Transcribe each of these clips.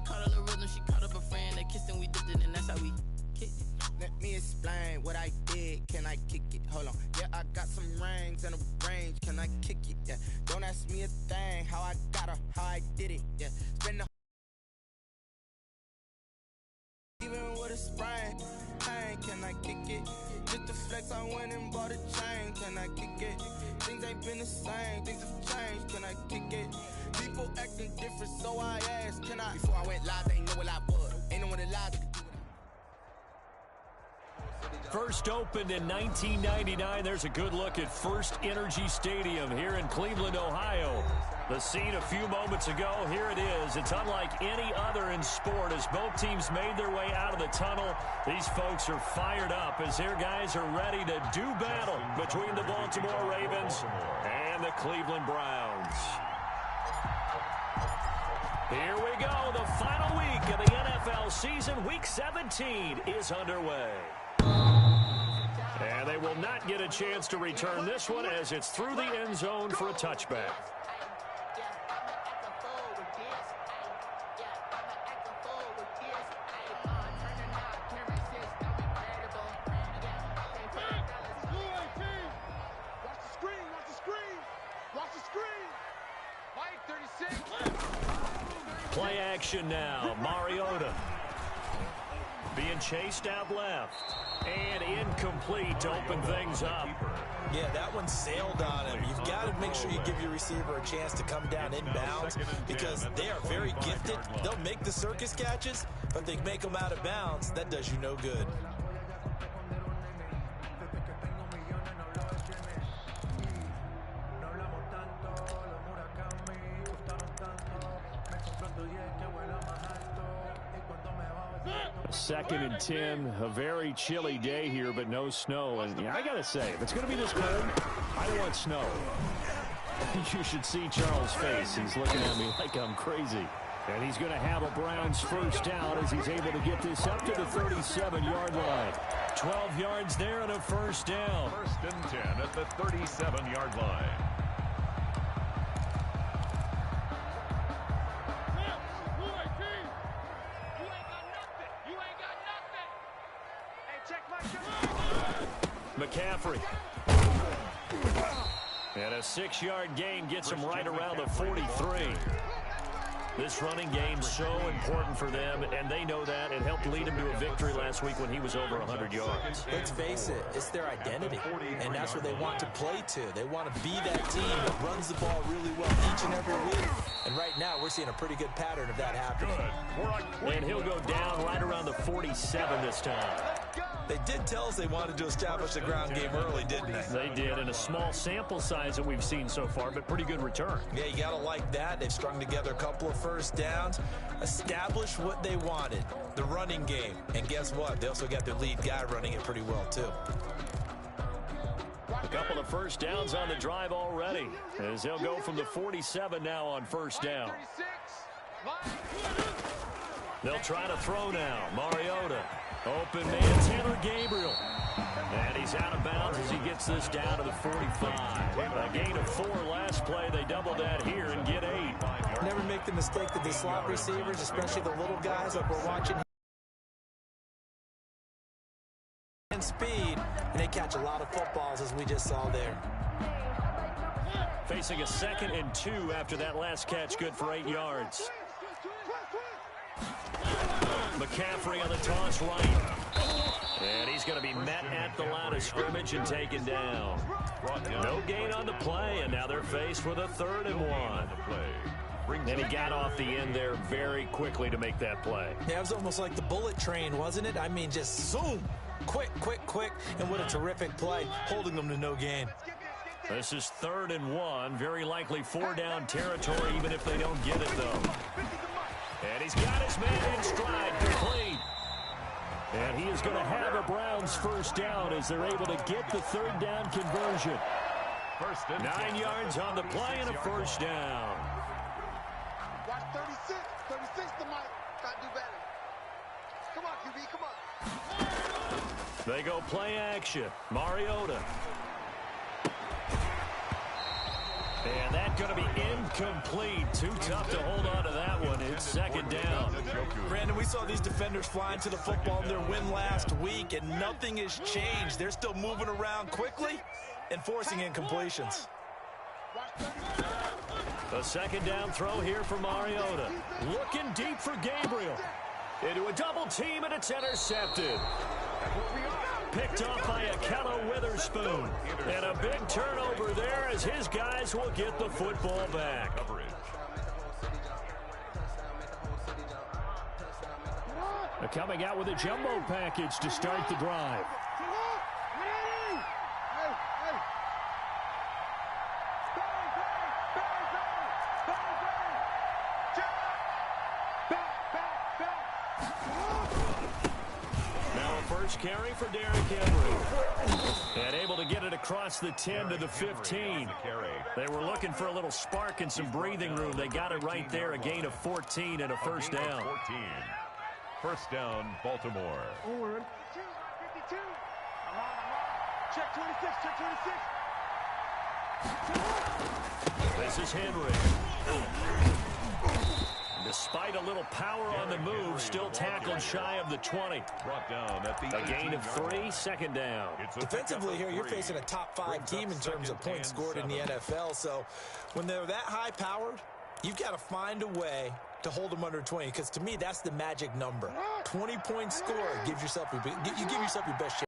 caught a little rhythm, she caught up a friend. They kissed and we dipped it, and that's how we kicked it. Let me explain what I did. Can I kick it? Hold on. Yeah, I got some rings and a range. Can I kick it? Yeah. Don't ask me a thing. How I got her, how I did it. Yeah. Spend the even with a sprain. Hey, can I kick it? Just to flex, I went and bought a chain. Can I kick it? Things ain't been the same. Things have changed. Can I kick it? People acting different, so I asked, can I? Before I went live, they ain't know what I was. Ain't no one alive that could do it. First opened in 1999. There's a good look at First Energy Stadium here in Cleveland, Ohio. The scene a few moments ago, here it is. It's unlike any other in sport as both teams made their way out of the tunnel. These folks are fired up as their guys are ready to do battle between the Baltimore Ravens and the Cleveland Browns. Here we go. The final week of the NFL season. Week 17 is underway. And they will not get a chance to return this one as it's through the end zone for a touchback. Play action now. Mariota being chased out left. And incomplete to open things up. Yeah, that one sailed on him. You've got to make sure you give your receiver a chance to come down inbounds because they are very gifted. They'll make the circus catches, but if they make them out of bounds, that does you no good. Second and 10, a very chilly day here, but no snow. And I got to say, if it's going to be this cold, I don't want snow. You should see Charles' face. He's looking at me like I'm crazy. And he's going to have a Browns first down as he's able to get this up to the 37-yard line. 12 yards there and a first down. First and 10 at the 37-yard line. McCaffrey. And a 6-yard gain gets him right around the 43. This running game's so important for them, and they know that. It helped lead him to a victory last week when he was over 100 yards. Let's face it, it's their identity, and that's what they want to play to. They want to be that team that runs the ball really well each and every week. And right now, we're seeing a pretty good pattern of that happening. And he'll go down right around the 47 this time. They did tell us they wanted to establish the ground game early, didn't they? They did, in a small sample size that we've seen so far, but pretty good return. Yeah, you got to like that. They've strung together a couple of first downs, established what they wanted, the running game. And guess what? They also got their lead guy running it pretty well, too. A couple of first downs on the drive already, as they'll go from the 47 now on first down. They'll try to throw now. Mariota. Open man, Taylor Gabriel. And he's out of bounds as he gets this down to the 45. A gain of 4 last play. They double that here and get 8. Never make the mistake that the slot receivers, especially the little guys like we're watching, and speed, and they catch a lot of footballs as we just saw there. Facing a 2nd and 2 after that last catch, good for 8 yards. McCaffrey on the toss right. And he's going to be met at the line of scrimmage and taken down. No gain on the play, and now they're faced with a 3rd and 1. And he got off the end there very quickly to make that play. Yeah, it was almost like the bullet train, wasn't it? I mean, just zoom. Quick, quick, quick. And what a terrific play, holding them to no gain. This is 3rd and 1. Very likely 4-down territory, even if they don't get it, though. And he's got his man in stride, complete. And he is going to have a Browns first down as they're able to get the 3rd down conversion. 9 yards on the play and a first down. Watch 36. 36 to Mike. Got to do better. Come on, QB, come on. They go play action. Mariota. And that's going to be incomplete. Too tough to hold on to that one. It's 2nd down. Brandon, we saw these defenders flying to the football in their win last week, and nothing has changed. They're still moving around quickly and forcing incompletions. A second down throw here for Mariota. Looking deep for Gabriel. Into a double team, and it's intercepted. Picked off by Akello Witherspoon. And a big turnover there as his guys will get the football back. They're coming out with a jumbo package to start the drive. First carry for Derrick Henry. And able to get it across the 10 to the 15. They were looking for a little spark and some breathing room. They got it right there, a gain of 14 and a first down. First down, Baltimore. Forward. 52. Check 26, check 26. This is Henry. Despite a little power on the move, still tackled shy of the 20. Brought down at the A gain of 3, second down. Defensively here, you're facing a top-5 team in terms of points scored in the NFL. So when they're that high-powered, you've got to find a way to hold them under 20. Because to me, that's the magic number. 20-point score gives yourself your best chance.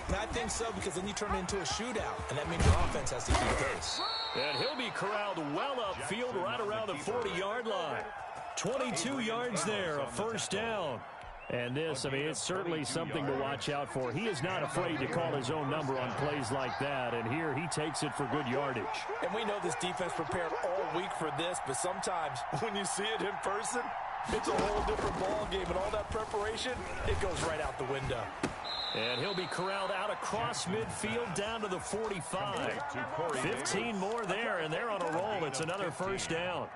And I think so, because then you turn it into a shootout, and that means your offense has to keep pace. And he'll be corralled well upfield right around the 40-yard line. 22 yards there, a first down. And this, I mean, it's certainly something to watch out for. He is not afraid to call his own number on plays like that, and here he takes it for good yardage. And we know this defense prepared all week for this, but sometimes when you see it in person, it's a whole different ball game, and all that preparation, it goes right out the window. And he'll be corralled out across midfield down to the 45. 15 more there, and they're on a roll. It's another first down.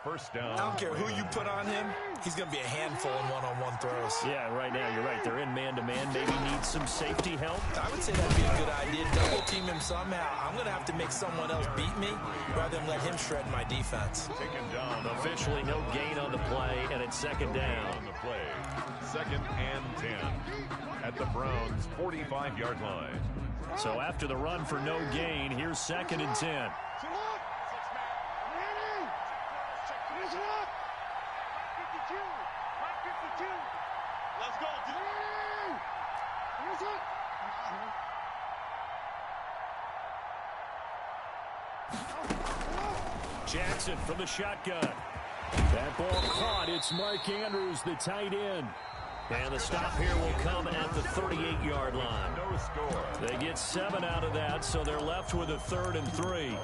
First down. I don't care who you put on him, he's going to be a handful in one-on-one throws. Yeah, right now, you're right. They're in man-to-man. Maybe need some safety help. I would say that'd be a good idea. Double team him somehow. I'm going to have to make someone else beat me rather than let him shred my defense. Taken down. Officially no gain on the play, and it's second down. On the play. Second and 10 at the Browns' 45-yard line. So after the run for no gain, here's second and 10. Let's go. Jackson from the shotgun. That ball caught. It's Mark Andrews, the tight end. And the stop here will come at the 38-yard line. No score. They get 7 out of that, so they're left with a 3rd and 3.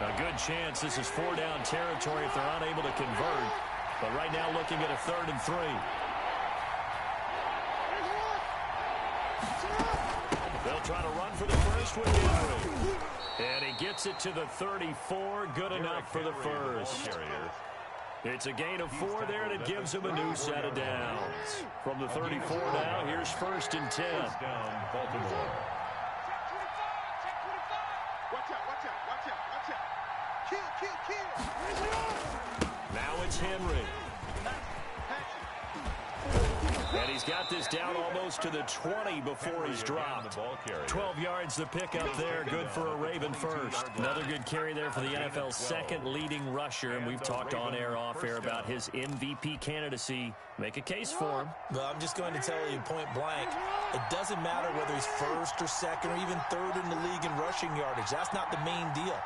A good chance this is 4-down territory if they're unable to convert. But right now looking at a 3rd and 3. They'll try to run for the first with Henry. And he gets it to the 34. Good enough for the first. It's a gain of 4 there, and it gives him a new set of downs. From the 34 now, here's 1st and 10. First down, Baltimore. Watch out. Kill. Now it's Henry. And he's got this down almost to the 20 before he's dropped. 12 yards the pickup there. Good for a Raven first. Another good carry there for the NFL's second leading rusher. And we've talked on air, off air about his MVP candidacy. Make a case for him. Well, I'm just going to tell you point blank, it doesn't matter whether he's first or second or even third in the league in rushing yardage. That's not the main deal.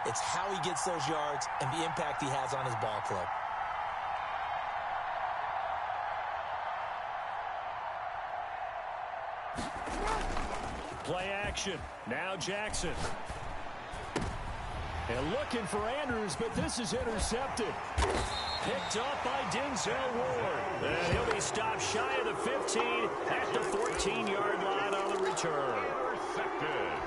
It's how he gets those yards and the impact he has on his ball club. Play action. Now Jackson. And looking for Andrews, but this is intercepted. Picked up by Denzel Ward. And he'll be stopped shy of the 15 at the 14-yard line on the return.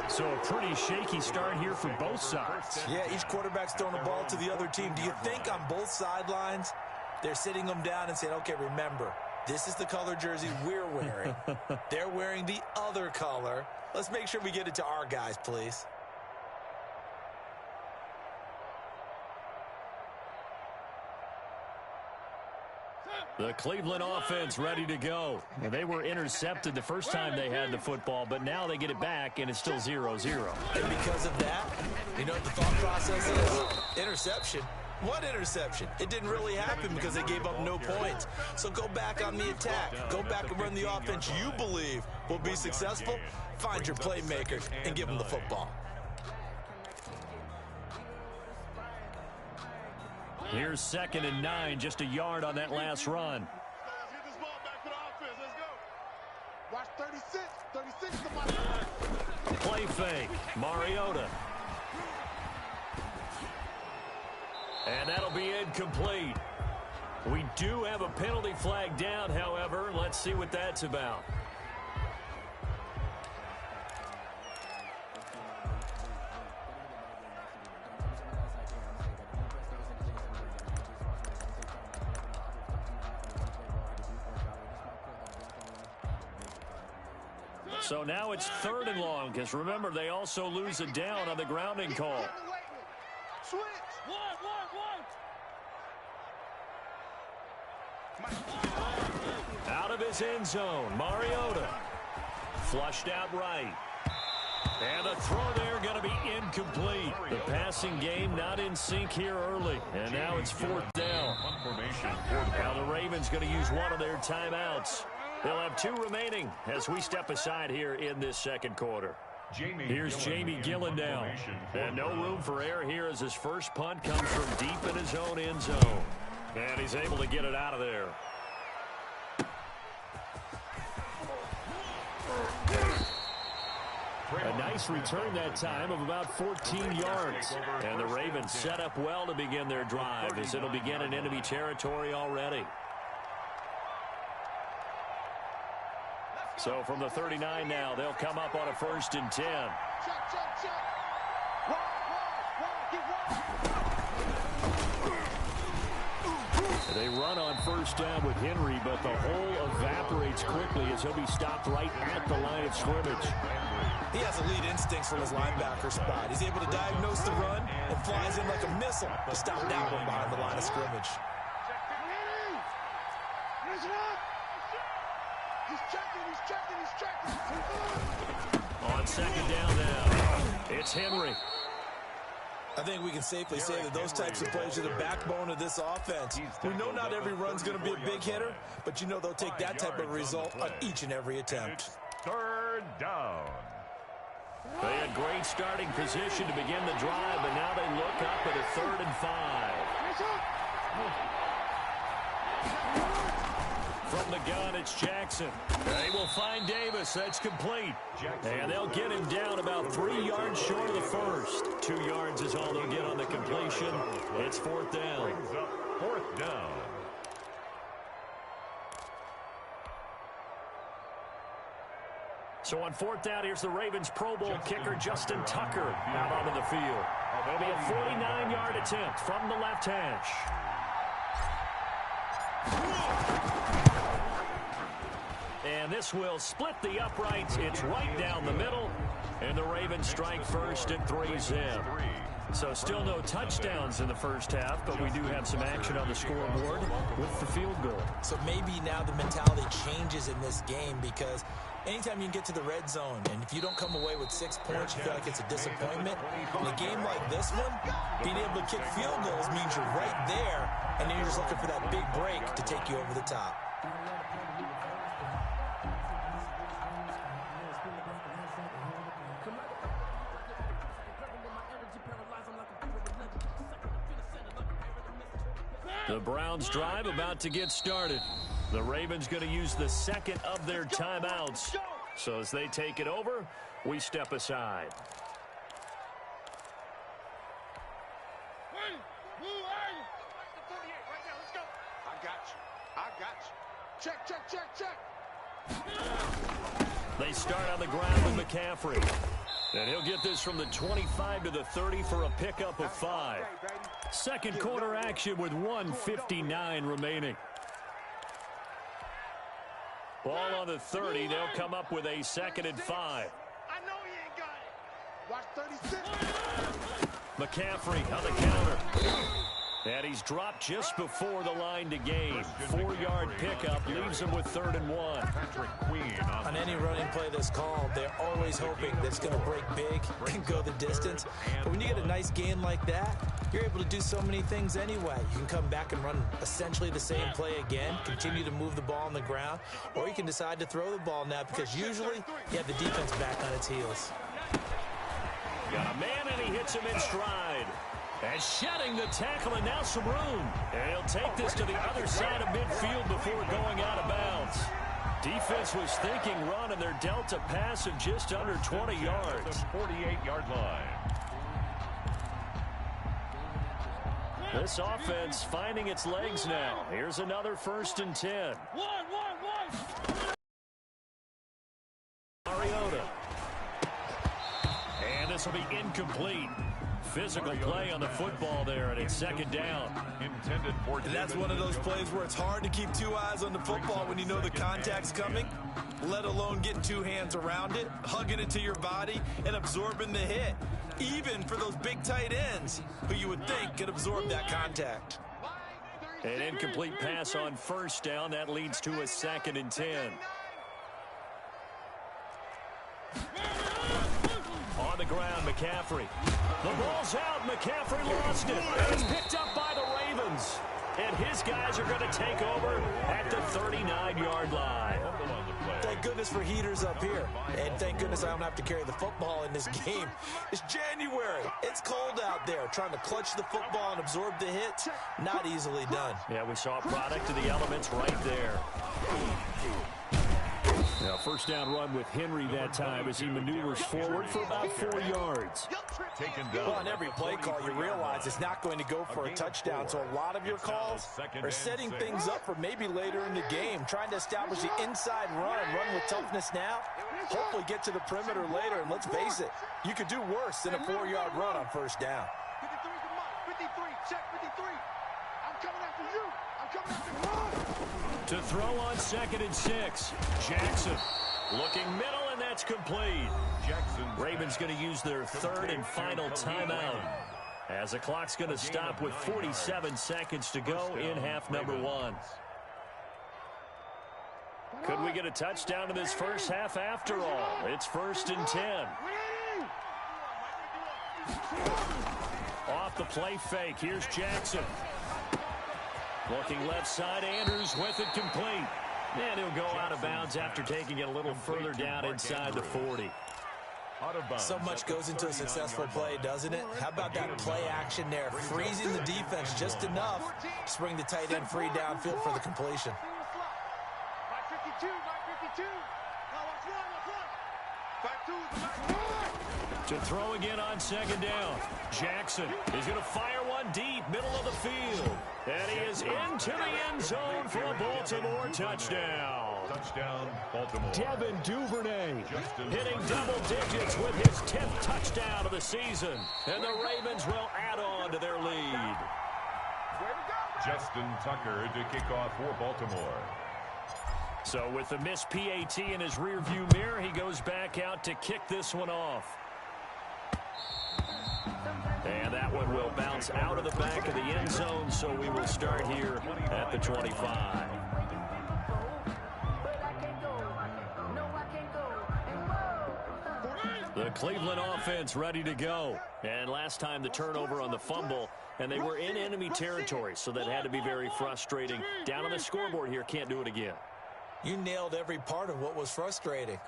So a pretty shaky start here for both sides. Yeah, each quarterback's throwing the ball to the other team. Do you think on both sidelines they're sitting them down and saying, okay, remember, This is the color jersey we're wearing. They're wearing the other color. Let's make sure we get it to our guys, please. The Cleveland offense ready to go. They were intercepted the first time they had the football, but now they get it back, and it's still 0-0. And because of that, you know what the thought process is? Interception. What interception? It didn't really happen because they gave up no points. So go back on the attack. Go back and run the offense you believe will be successful. Find your playmakers and give them the football. Here's 2nd and 9, just a yard on that last run. Let's get this ball back for the offense. Let's go. Watch 36. 36 to my Play fake. Mariota. And that'll be incomplete. We do have a penalty flag down, however. Let's see what that's about. So now it's 3rd and long, because remember, they also lose a down on the grounding call. switch. Out of his end zone, Mariota. Flushed out right. And the throw there going to be incomplete. The passing game not in sync here early. And now it's 4th down. Now the Ravens going to use one of their timeouts. They'll have 2 remaining as we step aside here in this 2nd quarter. Here's Jamie Gillen now. And no room for error here as his first punt comes from deep in his own end zone. And he's able to get it out of there. A nice return that time of about 14 yards. And the Ravens set up well to begin their drive as it'll begin in enemy territory already. So from the 39 now, they'll come up on a 1st and 10. Check. They run on 1st down with Henry, but the hole evaporates quickly as he'll be stopped right at the line of scrimmage. He has elite instincts from his linebacker spot. He's able to diagnose the run and flies in like a missile to stop that one behind the line of scrimmage. He's checking. On 2nd down now, it's Henry. I think we can safely say that those types of plays are the backbone of this offense. We know not every run's going to be a big hitter, but you know they'll take that type of result on each and every attempt. 3rd down. They had great starting position to begin the drive, but now they look up at a 3rd and 5. From the gun, it's Jackson. They will find Davis. That's complete. And they'll get him down about 3 yards short of the first. 2 yards is all they'll get on the completion. It's 4th down. 4th down. So on 4th down, here's the Ravens Pro Bowl kicker, Justin Tucker, out onto the field. It'll be a 49-yard attempt from the left hash. And this will split the uprights. It's right down the middle. And the Ravens strike first at 3-zip. So still no touchdowns in the first half, but we do have some action on the scoreboard with the field goal. So maybe now the mentality changes in this game because anytime you can get to the red zone, and if you don't come away with 6 points, you feel like it's a disappointment. In a game like this one, being able to kick field goals means you're right there, and then you're just looking for that big break to take you over the top. The Browns drive about to get started. The Ravens going to use the 2nd of their timeouts. So as they take it over, we step aside. I got you. Check. They start on the ground with McCaffrey. And he'll get this from the 25 to the 30 for a pickup of 5. 2nd quarter action with 1:59 remaining. Ball on the 30. They'll come up with a 2nd and 5. I know he ain't got it. Watch 36. McCaffrey on the counter. And he's dropped just before the line to gain. 4-yard pickup leaves him with 3rd and 1. On any running play that's called, they're always hoping that it's going to break big and go the distance. But when you get a nice gain like that, you're able to do so many things anyway. You can come back and run essentially the same play again, continue to move the ball on the ground, or you can decide to throw the ball now because usually you have the defense back on its heels. Got a man, and he hits him in stride. And shedding the tackle, and now some room. And he'll take this to the other side of midfield before going out of bounds. Defense was thinking run, and they're dealt a pass of just under 20 yards. 48-yard line. This offense finding its legs now. Here's another 1st and 10. Mariota. And this will be incomplete. Physical play on the football there, and it's 2nd down. Intended for And that's one of those plays where it's hard to keep 2 eyes on the football when you know the contact's coming, let alone getting 2 hands around it, hugging it to your body, and absorbing the hit, even for those big tight ends who you would think could absorb that contact. An incomplete pass on 1st down. That leads to a 2nd and 10. On the ground, McCaffrey. The ball's out. McCaffrey lost it. And it's picked up by the Ravens. And his guys are going to take over at the 39-yard line. Thank goodness for heaters up here. And thank goodness I don't have to carry the football in this game. It's January. It's cold out there. Trying to clutch the football and absorb the hit, not easily done. Yeah, we saw a product of the elements right there. Now, 1st down run with Henry that time as he maneuvers forward for about 4 yards. Well, on every play call, you realize it's not going to go for a touchdown. So a lot of your calls are setting things up for maybe later in the game, trying to establish the inside run with toughness now, hopefully get to the perimeter later. And let's face it, you could do worse than a 4-yard run on 1st down. 53, check 53. I'm coming after you. I'm coming after you. To throw on 2nd and 6. Jackson looking middle, and that's complete. Ravens going to use their 3rd and final timeout, as the clock's going to stop with 47 seconds to go in half number 1. Could we get a touchdown in this first half after all? It's 1st and 10. Off the play fake. Here's Jackson. Looking left side, Andrews with it complete. And he'll go out of bounds after taking it a little further down inside the 40. So much goes into a successful play, doesn't it? How about that play action there, freezing the defense just enough to bring the tight end free downfield for the completion. To throw again on 2nd down. Jackson is going to fire one deep, middle of the field. And he is into the end zone for a Baltimore touchdown. Touchdown, Baltimore. Devin Duvernay hitting double digits with his 10th touchdown of the season. And the Ravens will add on to their lead. Justin Tucker to kick off for Baltimore. So with the missed PAT in his rearview mirror, he goes back out to kick this one off. And that one will bounce out of the back of the end zone, so we will start here at the 25. The Cleveland offense ready to go. And last time the turnover on the fumble, and they were in enemy territory, so that had to be very frustrating. Down on the scoreboard here, can't do it again. You nailed every part of what was frustrating.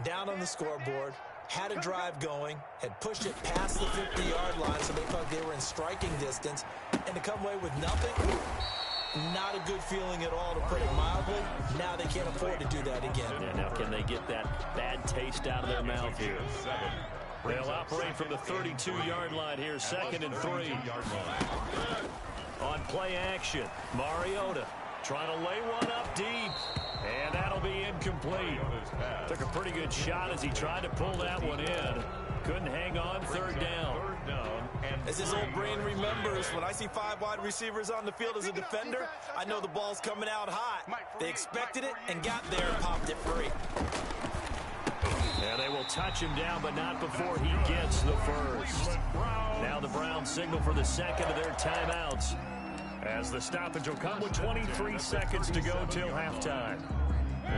Down on the scoreboard, had a drive going, had pushed it past the 50-yard line so they thought they were in striking distance, and to come away with nothing, not a good feeling at all, to put it mildly. Now they can't afford to do that again. Yeah, now can they get that bad taste out of their mouth here? They'll operate from the 32-yard line here, 2nd and 3. On play action, Mariota trying to lay one up deep. And that'll be incomplete. Took a pretty good shot as he tried to pull that one in. Couldn't hang on third down. As his old brain remembers, when I see 5 wide receivers on the field as a defender, I know the ball's coming out hot. They expected it and got there and popped it free. And they will touch him down, but not before he gets the first. Now the Browns signal for the second of their timeouts, as the stoppage will come with 23 seconds to go till halftime.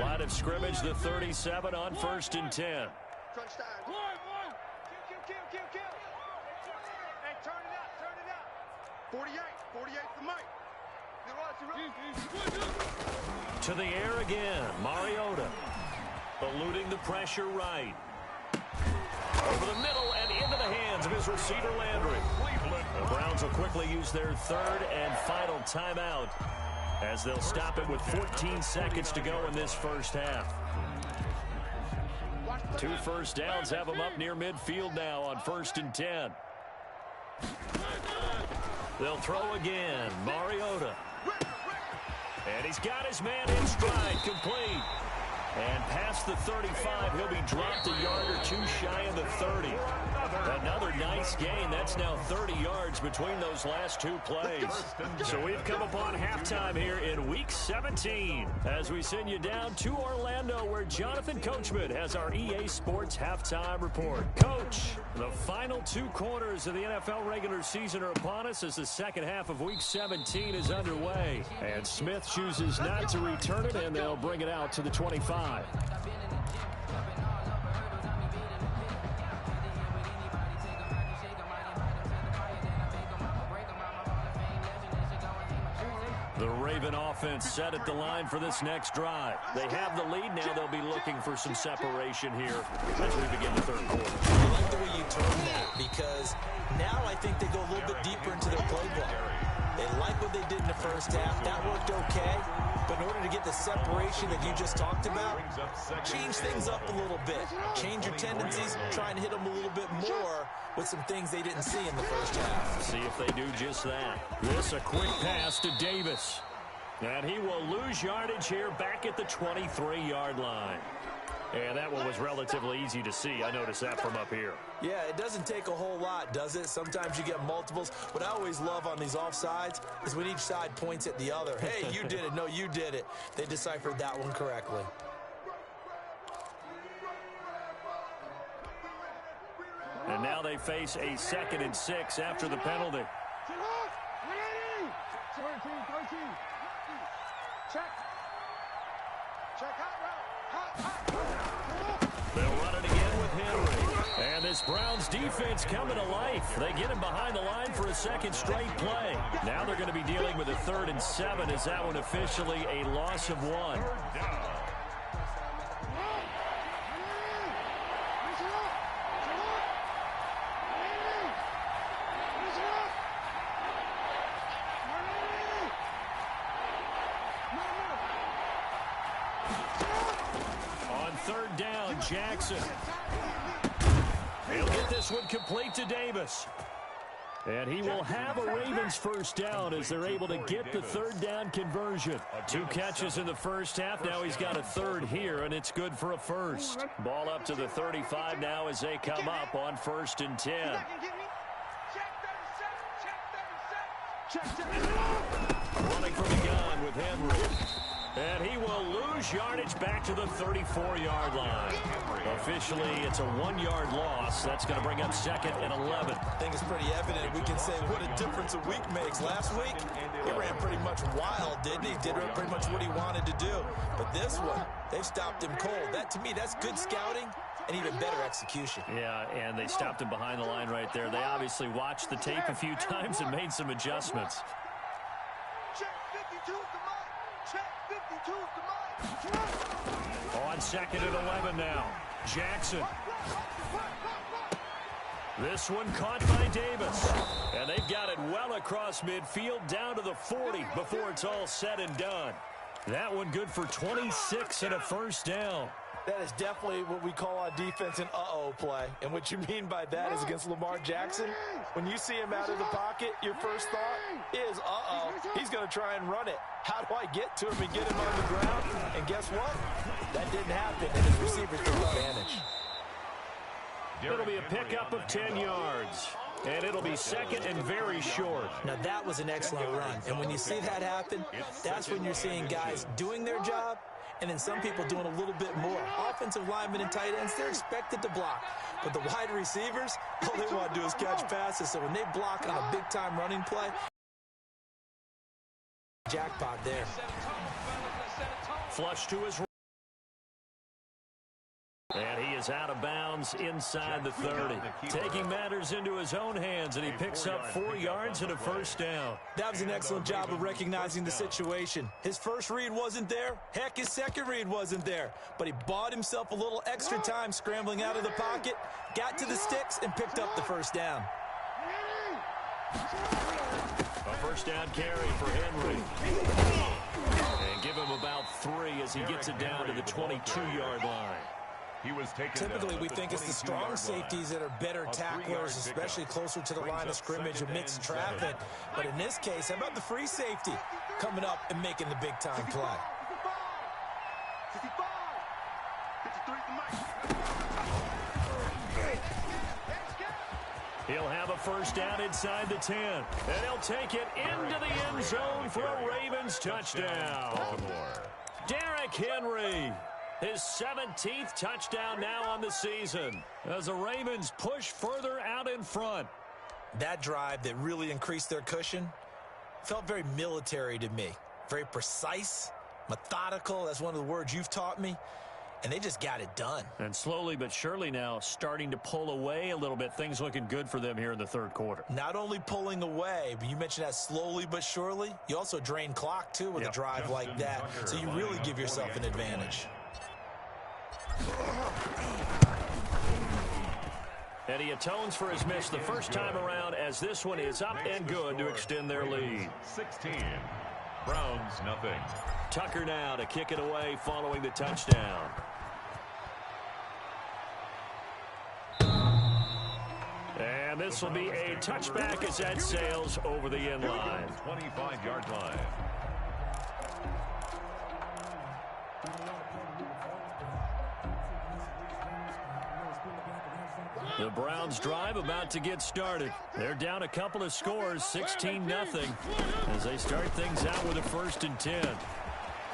Line of scrimmage, the 37 on 1st and 10. Crunch time. Kill. Hey, turn it up. 48 the mic. To the air again, Mariota. Eluding the pressure right. Over the middle and into the hands of his receiver Landry. The Browns will quickly use their third and final timeout, as they'll stop it with 14 seconds to go in this first half. 2 first downs have them up near midfield now on 1st and 10. They'll throw again, Mariota. And he's got his man in stride, complete. And past the 35, he'll be dropped a yard or two shy of the 30. Another nice gain. That's now 30 yards between those last 2 plays. So we've come upon halftime here in Week 17 as we send you down to Orlando, where Jonathan Coachman has our EA Sports Halftime Report. Coach, the final 2 quarters of the NFL regular season are upon us as the second half of Week 17 is underway. And Smith chooses not to return it, and they'll bring it out to the 25. The Raven offense set at the line for this next drive. They have the lead now. They'll be looking for some separation here as we begin the third quarter. I like the way you turn that, because now I think they go a little bit deeper into their playbook. They like what they did in the first half. That worked okay. But in order to get the separation that you just talked about, change things up a little bit. Change your tendencies, try and hit them a little bit more with some things they didn't see in the first half. See if they do just that. This a quick pass to Davis. And he will lose yardage here back at the 23-yard line. And that one was relatively easy to see. I noticed that from up here. Yeah, it doesn't take a whole lot, does it? Sometimes you get multiples. What I always love on these offsides is when each side points at the other. Hey, you did it. No, you did it. They deciphered that one correctly. And now they face a 2nd and 6 after the penalty. 13. Check They'll run it again with Henry. And this Browns defense coming to life. They get him behind the line for a second straight play. Now they're going to be dealing with a 3rd and 7 as that one officially a loss of 1. Jackson. He'll get this one complete to Davis. And he will have a Ravens first down as they're able to get the 3rd down conversion. 2 catches in the first half. Now he's got a 3rd here, and it's good for a first. Ball up to the 35 now as they come up on 1st and 10. Running from the gun with Henry. And he will lose yardage back to the 34-yard line. Officially, it's a 1-yard loss. That's going to bring up 2nd and 11. I think it's pretty evident. We can say what a difference a week makes. Last week, he ran pretty much wild, didn't he? Did pretty much what he wanted to do. But this one, they've stopped him cold. That, to me, that's good scouting and even better execution. Yeah, and they stopped him behind the line right there. They obviously watched the tape a few times and made some adjustments. Check 52 is the mic. Check 52 is the mic. On 2nd and 11 now. Jackson. This one caught by Davis. And they've got it well across midfield down to the 40 before it's all said and done. That one good for 26 and a first down. That is definitely what we call on defense an uh-oh play. And what you mean by that is against Lamar Jackson, when you see him out of the pocket, your first thought is, uh-oh, he's going to try and run it. How do I get to him and get him on the ground? And guess what? That didn't happen, and his receivers took advantage. It'll be a pickup of 10 yards. And it'll be second and very short. Now, that was an excellent run. And when you see that happen, that's when you're seeing guys doing their job, and then some people doing a little bit more. Offensive linemen and tight ends, they're expected to block. But the wide receivers, all they want to do is catch passes. So when they block on a big-time running play, jackpot there. Flush to his right. And he is out of bounds inside the 30. Taking matters into his own hands, and he picks up 4 yards and a first down. That was an excellent job of recognizing the situation. His first read wasn't there. Heck, his second read wasn't there. But he bought himself a little extra time scrambling out of the pocket, got to the sticks, and picked up the first down. A first down carry for Henry. And give him about 3 as he gets it down to the 22-yard line. Typically, we think it's the strong safeties that are better tacklers, especially closer to the line of scrimmage amidst traffic. But in this case, how about the free safety coming up and making the big-time play? He'll have a first down inside the 10. And he'll take it into the end zone for a Ravens touchdown. Derrick Henry. His 17th touchdown now on the season as the Ravens push further out in front. That drive that really increased their cushion felt very military to me. Very precise, methodical. That's one of the words you've taught me. And they just got it done. And slowly but surely now starting to pull away a little bit. Things looking good for them here in the third quarter. Not only pulling away, but you mentioned that slowly but surely. You also drain clock, too, with a drive like that. So you really give yourself an advantage. And he atones for his miss the first time around as this one is up and good to extend their lead. 16. Browns, nothing. Tucker now to kick it away following the touchdown. And this will be a touchback as that sails over the end line. 25-yard line. The Browns drive about to get started. They're down a couple of scores, 16-0, as they start things out with a 1st and 10.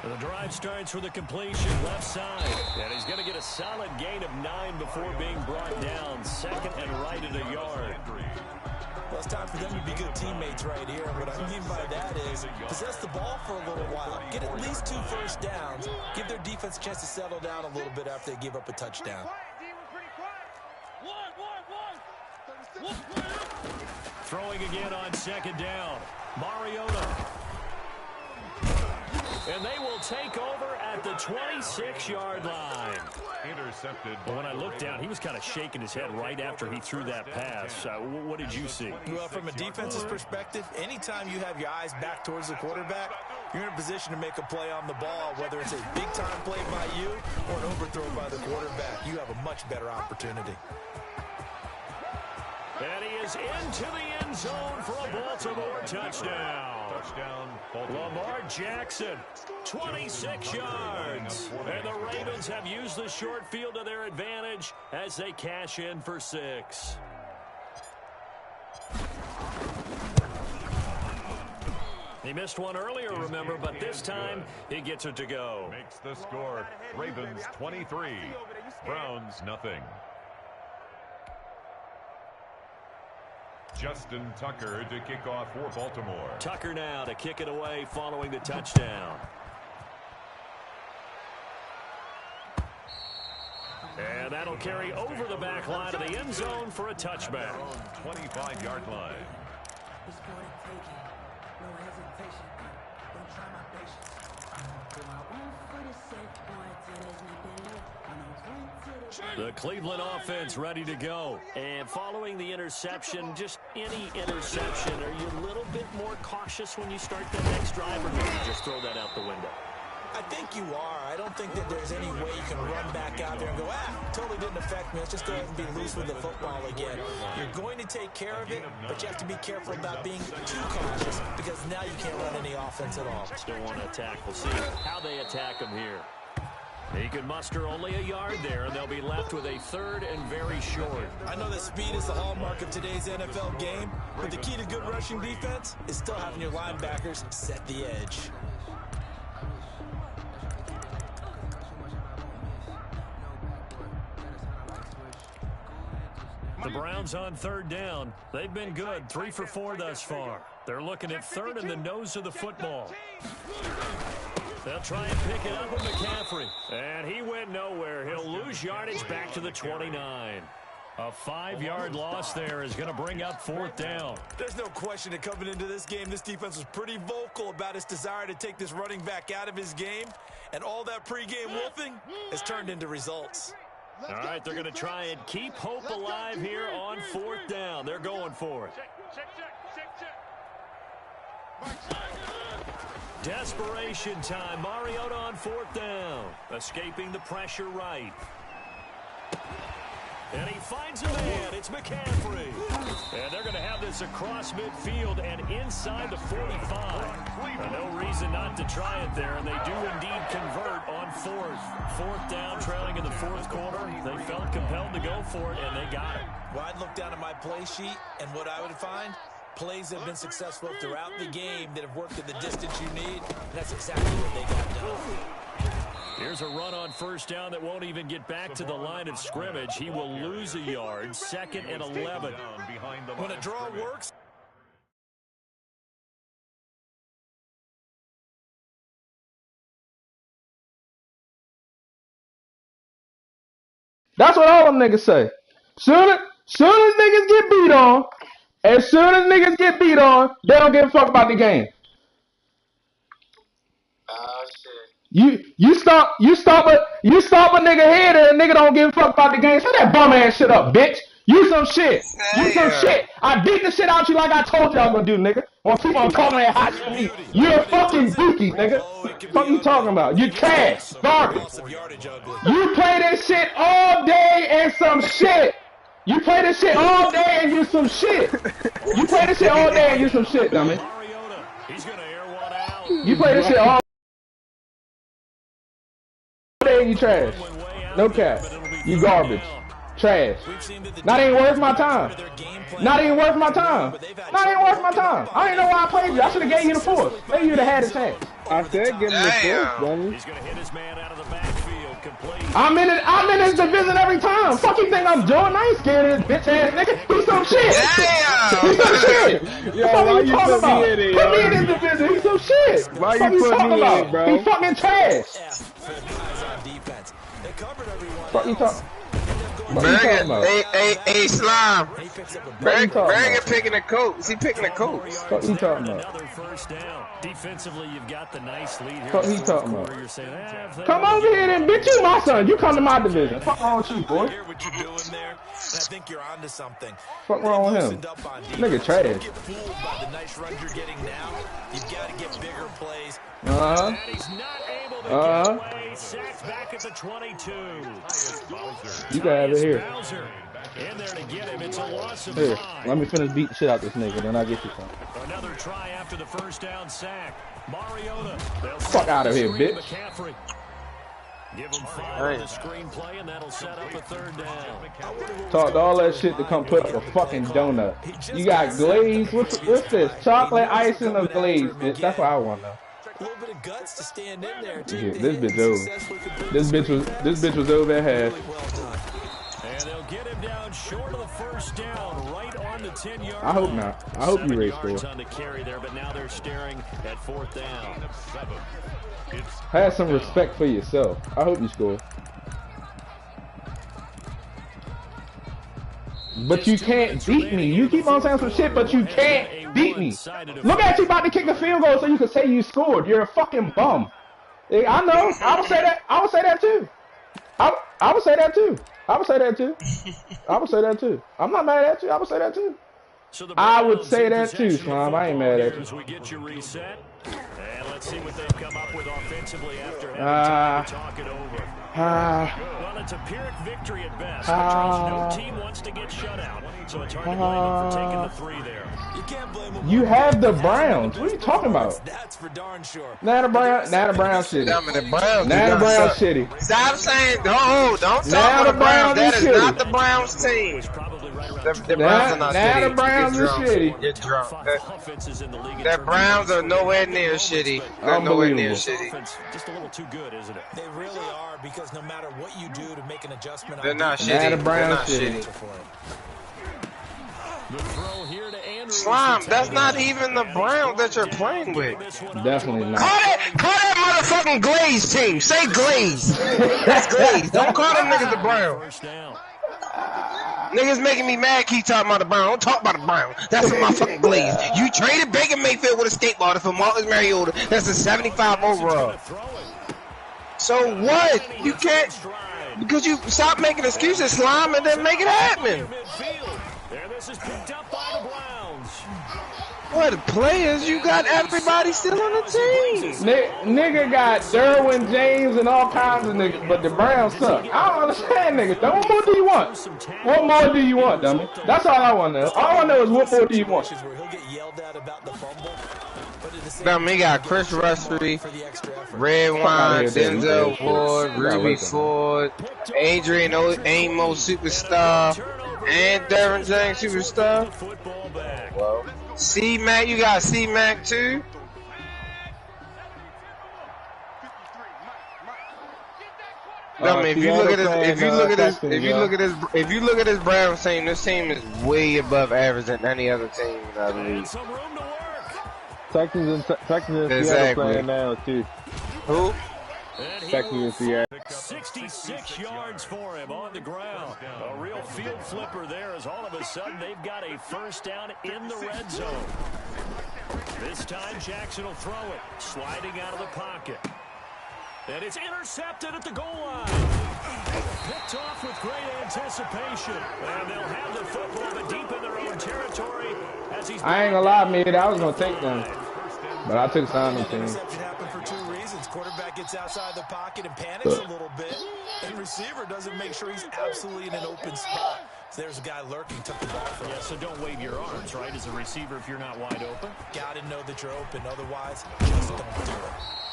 The drive starts with a completion left side, and he's going to get a solid gain of 9 before being brought down. Second and right at a yard. Well, it's time for them to be good teammates right here. And what I mean by that is possess the ball for a little while. Get at least 2 first downs. Give their defense a chance to settle down a little bit after they give up a touchdown. Throwing again on second down. Mariota. And they will take over at the 26-yard line. Intercepted. But when I looked down, he was kind of shaking his head right after he threw that pass. What did you see? Well, from a defense's perspective, anytime you have your eyes back towards the quarterback, you're in a position to make a play on the ball, whether it's a big-time play by you or an overthrow by the quarterback. You have a much better opportunity. And he is into the end zone for a Baltimore touchdown. Lamar Jackson, 26 yards. And the Ravens have used the short field to their advantage as they cash in for 6. He missed one earlier, remember, but this time he gets it to go. Makes the score Ravens 23, Browns nothing. Justin Tucker to kick off for Baltimore. Tucker now to kick it away following the touchdown. And that'll carry over the back line of the end zone for a touchback. 25-yard line. The Cleveland offense ready to go. And following the interception, just any interception, are you a little bit more cautious when you start the next drive, or do you just throw that out the window? I think you are. I don't think that there's any way you can run back out there and go, totally didn't affect me. Let's just go ahead and be loose with the football again. You're going to take care of it, but you have to be careful about being too cautious because now you can't run any offense at all. Still want to attack. We'll see how they attack him here. He can muster only a yard there, and they'll be left with a third and very short. I know that speed is the hallmark of today's NFL game, but the key to good rushing defense is still having your linebackers set the edge. The Browns on third down. They've been good, 3 for 4 thus far. They're looking at third in the nose of the football. They'll try and pick it up with McCaffrey. And he went nowhere. He'll lose yardage back to the 29. A 5-yard loss there is going to bring up fourth down. There's no question that coming into this game, this defense was pretty vocal about its desire to take this running back out of his game. And all that pregame wolfing has turned into results. All right, they're going to try and keep hope alive here on fourth down. They're going for it. Desperation time. Mariota on fourth down. Escaping the pressure right. And he finds a man. It's McCaffrey. And they're going to have this across midfield and inside the 45. No reason not to try it there, and they do indeed convert on fourth down, trailing in the fourth quarter. They felt compelled to go for it, and they got it. Well, I'd look down at my play sheet, and what I would find, plays that have been successful throughout the game that have worked at the distance you need, and that's exactly what they got done. Here's a run on first down that won't even get back to the line of scrimmage. He will lose a yard, 2nd and 11. When a draw works, that's what all them niggas say. Soon as niggas get beat on, as soon as niggas get beat on, they don't give a fuck about the game. You stop a nigga head and a nigga don't give a fuck about the game. Shut that bum ass shit up, bitch. You some shit. You some shit. I beat the shit out you like I told you I was gonna do, nigga. Wanna keep on talking that hot shit to me. You're a fucking dookie, nigga. Fuck you talking about? You trash. Garbage. You play this shit all day and some shit. You play this shit all day and you some shit. You play this shit all day and you some shit, dummy. You play this shit all day and you trash. No cap. You garbage. Trash. Not even worth my time. Not even worth my time. Not even worth my time. I didn't know why I played you. I should have gave you the fourth. Maybe you'd have had a chance. I said give him the fourth, dummy. He's going to hit his man out of the backfield complete. I'm in this division every time. Fuck you think I'm doing? I ain't scared of this bitch ass nigga. He's some shit. He's some shit. Yo, why you put me in it? Put me in this division. He's some shit. Why you put me in, bro? He fucking trash. Fuck you talking. Hey, Slime. Bergen picking the coats. He picking the coats. What you talking about? Another first down. Defensively, you've got the nice lead here. What you talking about? Come over here then, bitch. You my son. You come to my division. Fuck wrong with you, boy? hear what you're doing there. I think you're onto something. Fuck wrong with him? Nigga trash. Don't get fooled by the nice runs you're getting now. You've got to get bigger plays. And he's not able to get away. Sacked back at the 22. You got it here. In there to get him. It's a loss of Here, 5. let me finish beating the shit out this nigga, then I'll get you some. Another try after the first down sack. Mariota. Fuck out of here, bitch. McCaffrey. Give him 5 on the screenplay, and that'll set up a third down. Talked all that shit to come put up a fucking donut. You got glaze? What's this? Chocolate icing or glaze, bitch? That's what I want to know. A little bit of guts to stand in there. Yeah, this bitch over. This bitch was over at half. And they'll get him down short of the first down, right on the 10-yard line. I hope not. I hope you race score. On the carry there, but now they're staring at fourth down. Have some respect for yourself. I hope you score. But you can't beat me. You keep on saying some shit, but you can't beat me. Look at you about to kick a field goal so you can say you scored. You're a fucking bum. I know. I would say that. I would say that too. I would say that too. I would say that too. I would say that too. I'm not mad at you. I would say that too. I would say that too, Slime. I ain't mad at you. We get you reset. And let's Let's see what they've come up with offensively after having time to talk it over. Well, it's a Pyrrhic victory at best. No team wants to get shut out, so it's hard to blame them for taking the 3 there. You can't blame them. You have the Browns. What are you talking about? That's for darn sure. Not a Brown City. The Browns. Not a Brown City. Stop saying, don't talk about the Browns. That is not the Browns team. The Browns are not the Browns are shitty. Get drunk. The Browns are nowhere near shitty. They're nowhere near shitty. Just a little too good, isn't it? They really are, because no matter what you do to make an adjustment, they're not shitty. Not a Browns shitty. Slime, that's not even the Browns that you're playing with. Definitely not. Call that motherfucking Glaze team. Say Glaze. That's Glaze. Don't call them niggas the Browns. Niggas making me mad keep talking about the Browns. Don't talk about the Browns. That's a motherfucking Glaze. You traded Baker Mayfield with a skateboarder for Marcus Mariota. That's a 75 overall. So what? You can't, because you stop making excuses, Slime, and then make it happen. This is picked up by the Browns. What players? You got everybody still on the team. Nigga got Derwin James and all kinds of niggas, but the Browns suck. I don't understand niggas. What more do you want? What more do you want, dummy? That's all I want to know. All I want to know is what more do you want? Dummy got Chris Rusty, Red Wine, Denzel Ward, Ruby Ford, Adrian Amo Superstar, and Derwin James Superstar. Well, C-Mac, you got C-Mac too. I mean, if you look at this Browns team, this team is way above average than any other team in the league. Texans and Seattle playing now too. Who? Texans and Seattle. 66 yards for him on the ground. A real field flipper there, as all of a sudden they've got a first down in the red zone. This time Jackson will throw it, sliding out of the pocket. And it's intercepted at the goal line. Picked off with great anticipation. And they'll have the football, but deep in their own territory. As he's I ain't gonna lie, man. I was gonna take them, but I took Simon team. Interception happened for 2 reasons. Quarterback gets outside the pocket and panics a little bit, and receiver doesn't make sure he's absolutely in an open spot. So there's a guy lurking, took the ball from him. Yeah, so don't wave your arms, right, as a receiver if you're not wide open. Gotta know that you're open, otherwise, just don't do it.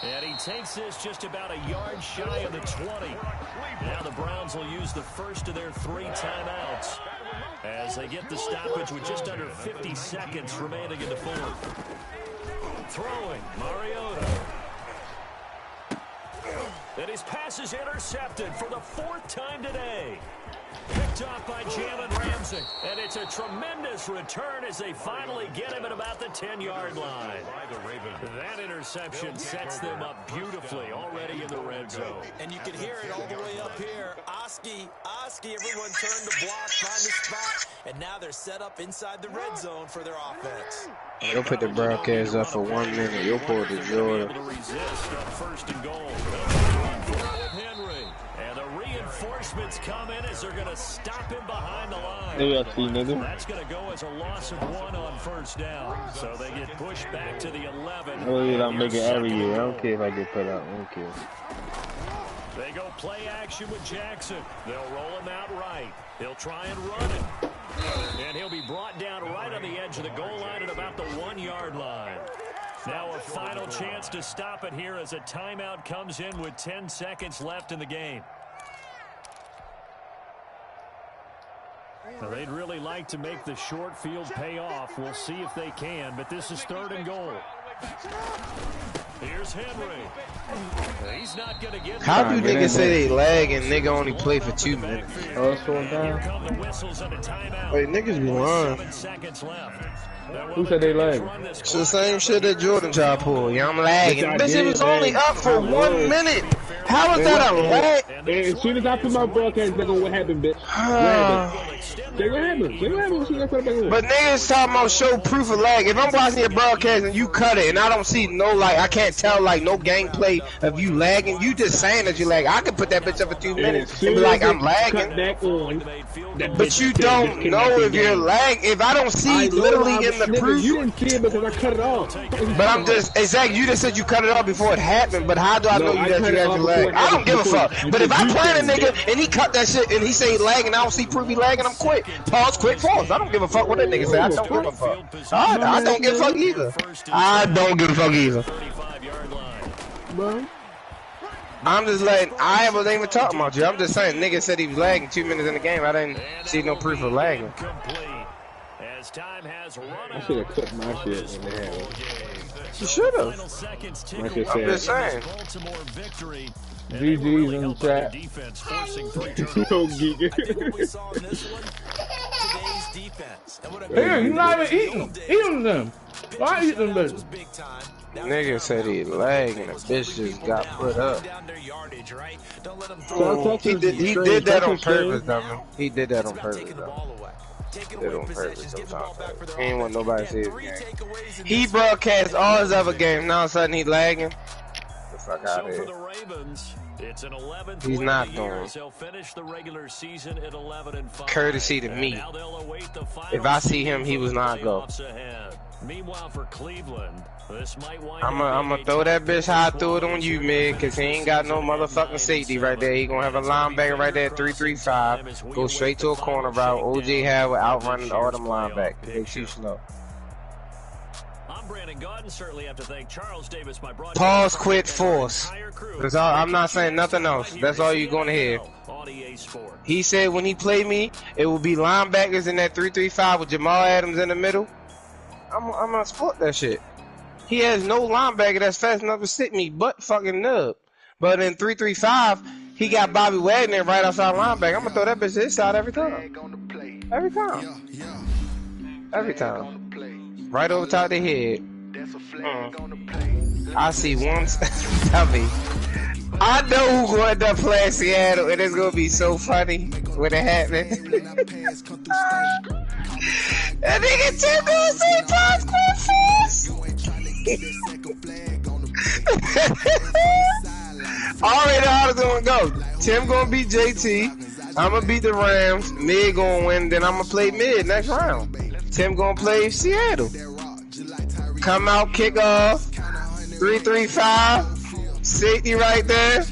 And he takes this just about a yard shy of the 20. Now the Browns will use the first of their 3 timeouts as they get the stoppage with just under 50 seconds remaining in the fourth. Throwing, Mariota. And his pass is intercepted for the 4th time today. Picked off by Jalen Ramsey. And it's a tremendous return as they finally get him at about the 10-yard line. That interception sets them up beautifully already in the red zone. And you can hear it all the way up here. Oski, everyone turned to block, find the spot. And now they're set up inside the red zone for their offense. You'll put the broadcast up for 1 minute. You'll pull the Jordan. First and goal. Henry. And the reinforcements come in as they're going to stop him behind the line. That's going to go as a loss of 1 on first down. So they get pushed back to the 11. I'm making every year. I don't care if I get put out. I don't care. They go play action with Jackson. They'll roll him out right. He'll try and run it. And he'll be brought down right on the edge of the goal line at about the 1-yard line. Now a final chance to stop it here as a timeout comes in with 10 seconds left in the game. Now they'd really like to make the short field pay off. We'll see if they can, but this is 3rd and goal. Here's Henry. He's not going to get. How do niggas say they lag and nigga only play for 2 minutes? Oh, it's going down. Wait, niggas be lying. Who said they lag? It's the same shit that Jordan tried to pull. Yeah, I'm lagging. Bitch, it was only up for 1 minute. How is that a lag? And as soon as I put my broadcast back on, what happened, bitch? What happened? Say what happened? Say what happened? As soon as I put it back on. But niggas talking about show proof of lag. If I'm watching your broadcast and you cut it and I don't see no I can't tell like no gameplay of you lagging, you just saying that you lag. I can put that bitch up for 2 minutes and be like, I'm lagging. Back on, but you don't know if you're lagging. If I don't see literally in the proof. You didn't see it because I cut it off. But I'm just, exactly, you just said you cut it off before it happened, but how do I know that you actually lag? I don't give a fuck. But if I plan a nigga and he cut that shit and he say he lagging and I don't see proof he lagging, I'm quit. Pause, quit, pause. I don't give a fuck what that nigga say. I don't give a fuck. I don't give a fuck either. I don't give a fuck either. I'm just letting, I wasn't even talking about you. I'm just saying, nigga said he was lagging 2 minutes in the game. I didn't see no proof of lagging. I should have clipped my shit when they had it. You should have. I'm just saying. GG's in the chat. So geeky. Hey, you're not even eating. Eating them. Why eat them, bitch? Nigga said he lagged and the bitch just got put up. He did that on purpose, though. He did that on purpose, though. Did it on purpose sometimes. He ain't want nobody to see his game. He broadcast all his other games. Now all of a sudden he lagging. The fuck out of here. He's not doing. Courtesy to me. If I see him, he was not go. Meanwhile, for Cleveland, this might wind I'm gonna throw that bitch how I threw it on you, man, because he ain't got no motherfucking safety right there. He gonna have a linebacker right there, 3-3-5. Go straight to a corner route. OJ Howard outrunning all them linebackers. They too slow. Pause, quit, force. That's all. I'm not saying nothing else. That's all you're gonna hear. He said when he played me, it will be linebackers in that 3-3-5 with Jamal Adams in the middle. I'm gonna support that shit. He has no linebacker that's fast enough to sit me, but fucking nub. But in 3-3-5, he got Bobby Wagner right outside linebacker. I'm gonna throw that bitch to his side every time. Every time. Every time. Right over top of the head. I see one. Tell me. I know who going to end up playing Seattle, and it's gonna be so funny when it happens. That nigga Tim gonna say pause, quit, force. I already know how it's gonna go. Tim gonna beat JT. I'm gonna beat the Rams. Mid gonna win. Then I'm gonna play mid next round. Tim gonna play Seattle. Come out, kick off. 3-3-5. Safety right there.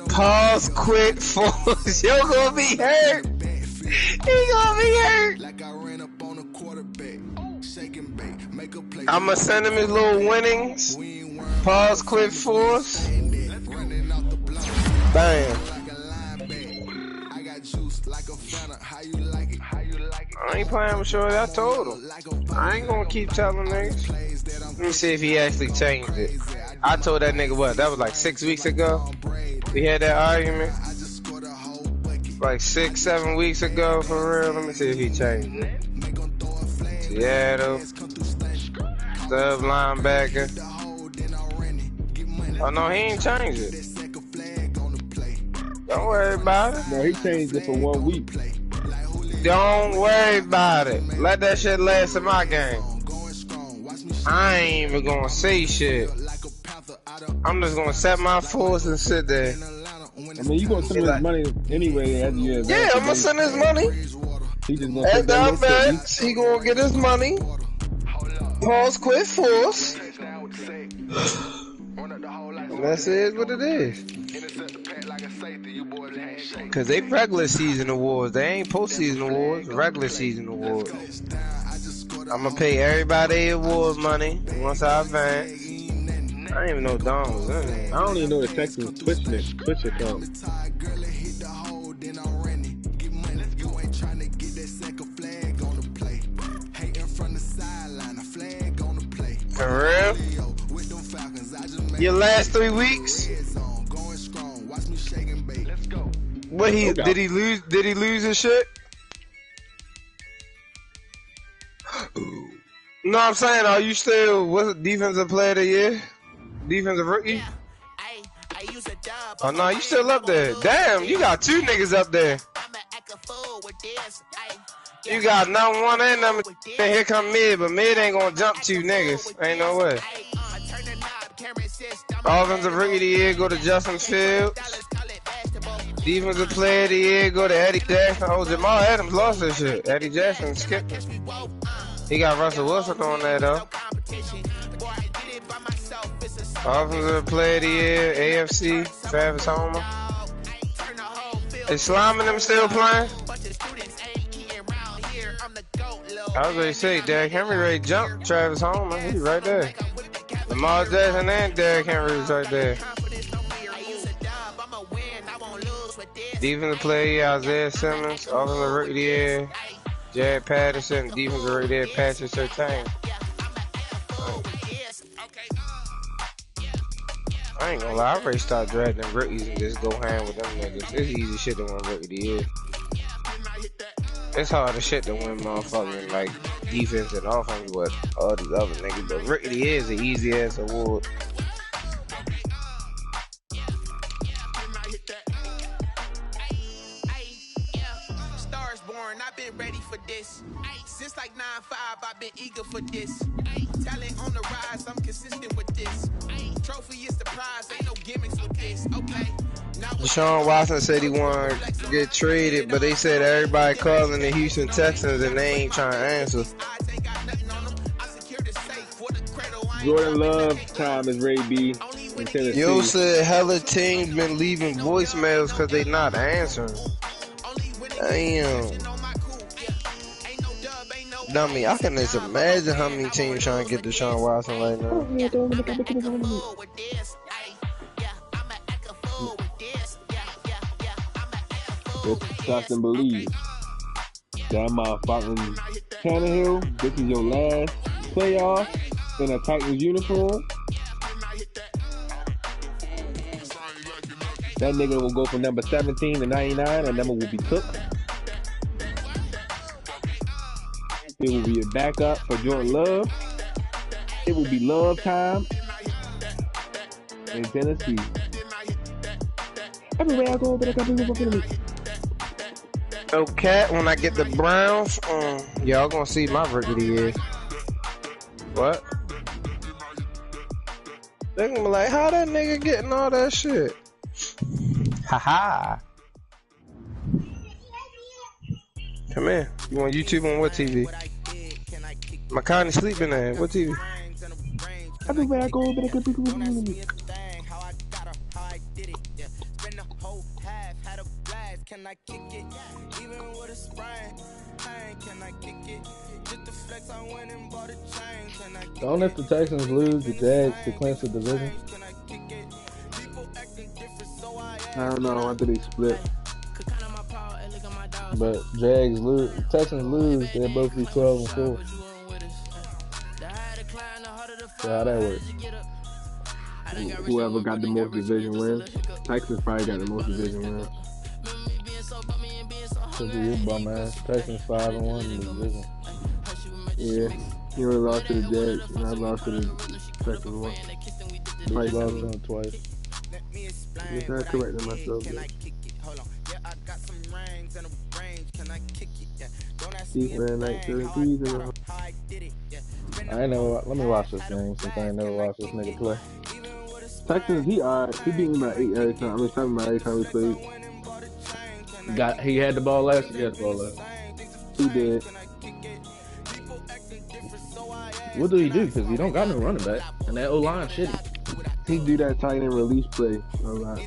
Pause, quit, force. You're gonna be hurt. He gonna be hurt. I'ma send him his little winnings. Pause, quit, force. Bam. I ain't playing with Shorty. I told him. I ain't gonna keep telling niggas. Let me see if he actually changed it. I told that nigga what? That was like 6 weeks ago. We had that argument. Like 6-7 weeks ago, for real. Let me see if he changed it. Seattle. Sub linebacker. Oh no, he ain't changed it. Don't worry about it. No, he changed it for 1 week. Don't worry about it. Let that shit last in my game. I ain't even gonna say shit. I'm just gonna set my force and sit there. I mean, you gonna send his money anyway as you. Yeah, I'm gonna send his money. He just gonna at the event, he gonna get his money. Pause, quit, force. And that's it, what it is. Cause they regular season awards, they ain't postseason awards. Regular season awards. I'm gonna pay everybody their award money once I advance. I don't even know Don was in there. I don't even know the Texans Twitch account. For real? Your last 3 weeks? What did he lose? Did he lose his shit? No, I'm saying, are you still what's defensive player of the year? Defensive rookie? Oh no, you still up there. Damn, you got two niggas up there. You got number one and number two. Here come mid, but mid ain't gonna jump two niggas. Ain't no way. Offensive rookie of the year go to Justin Fields. Defensive player of the year go to Eddie Jackson. Oh, Jamal Adams lost this shit. Eddie Jackson skipped it. He got Russell Wilson on there though. Offensive player of the year, AFC, Travis Homer. Is Slime and them still playing? I was ready to say, Derrick Henry ready to jump Travis Homer. He's right there. Lamar Jackson and Derrick Henry is right there. Defensive player, Isaiah Simmons. Offensive rookie of the year, Jared Patterson. Defensive rookie of the year, Patrick Surtain. I ain't gonna lie, I already started drafting rookies and just go hand with them niggas. It's easy shit to win rookie of the year. It's hard as shit to win motherfucking like defense and offense with all these other niggas. But rookie of the year is an easy ass award. Stars born, I've been ready for this. Since like 9-5, I've been eager for this. Talent on the rise, I'm consistent with this. Trophy is the prize, ain't no gimmicks with this. Okay. Deshaun Watson said he wanted to get traded, but they said everybody calling the Houston Texans and they ain't trying to answer. Jordan Love time is Ray B in Tennessee. Yo said hella teams been leaving voicemails because they not answering. Damn. Dummy, I can just imagine how many teams trying to get Deshaun Watson right now. Just trust and believe. That motherfucking Tannehill, this is your last playoff in a Titans uniform. That nigga will go from number 17 to 99, and number will be took. It will be a backup for Jordan Love. It will be Love time in Tennessee. Everywhere I go, I got people for me. Okay, when I get the Browns, y'all gonna see my rookie of the year. What? They gonna be like, how that nigga getting all that shit? Haha. Come here. You want YouTube on what TV? Makani sleeping there. What TV? Everywhere I go, I got people for me. Can I kick it? Even with a sprain, can I kick it? Just the flex, I went and bought a chain. Can I kick it? Don't if the Texans lose the Jags to clinch the division. I don't know. After they split, but Jags lose, Texans lose, they'll both be 12-4. So how that works? whoever got the most division wins. Texans probably got the most division wins. Could be your bum ass. Texans 5-1 in the division. Yeah, he only lost to the Jags, and I lost to the Texans once. I lost to them twice. Yes, I corrected myself. Defense, like 33s. I ain't never. Let me watch this game since I ain't never watched this nigga play. Texans, he alright. He beat me by 8 every time. I mean, 7 by 8 time we played. He had the ball last. He had the ball last. He did. What do he do? Because he don't got no running back, and that O-line shitty. He do that tight end release play a lot.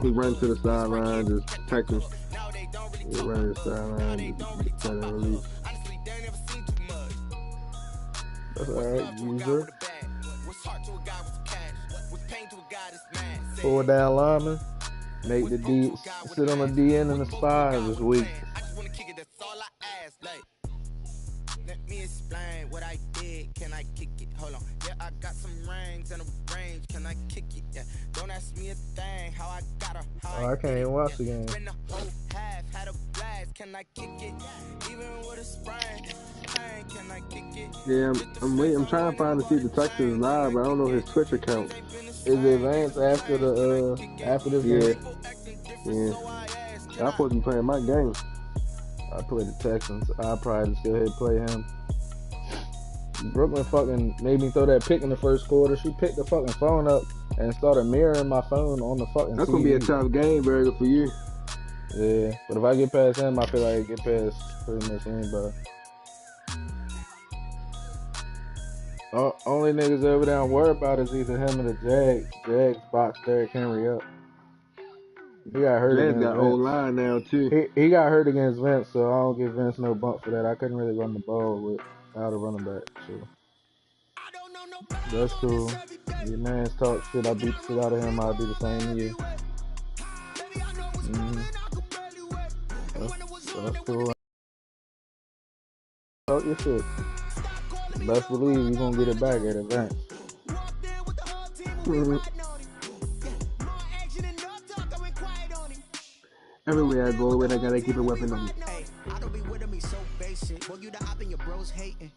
He runs to the sideline, just Texans. He runs to the sideline, just tight end release. That's alright, user. 4 down lineman. Make the D sit on the DN in the spy this week. Let me explain what I did. Can I kick it? Hold on. Yeah, I got some rings and a range. Can I kick it? Yeah. Don't ask me a thing. How I got her. Oh, I can't even watch the game. can I kick it? Even with a sprain, pain, can I kick it? Yeah, I'm waiting. I'm trying to find to see the Texans live, but I don't know his Twitch account. Is it Vance after this game? Yeah. I'm supposed to be playing my game. I play the Texans. I'll probably still hit play him. Brooklyn fucking made me throw that pick in the first quarter. She picked the fucking phone up and started mirroring my phone on the fucking That's TV. gonna be a tough game, Burger, for you. Yeah, but if I get past him, I feel like I get past pretty much anybody. Only niggas over there I'm worried about is either him or the Jags. Jags box Derrick Henry up. He got hurt Jags against got Vince. old line now too. He got hurt against Vince, so I don't give Vince no bump for that. I couldn't really run the ball without a running back, so that's cool. Your man's talk shit, I beat the shit out of him, I'll do the same to you. That's cool. Talk your shit. Best believe you're gonna get it back at events. Everywhere I go, I gotta keep a weapon on me. I don't be with me so basic. Boy, you the op and your bros hating.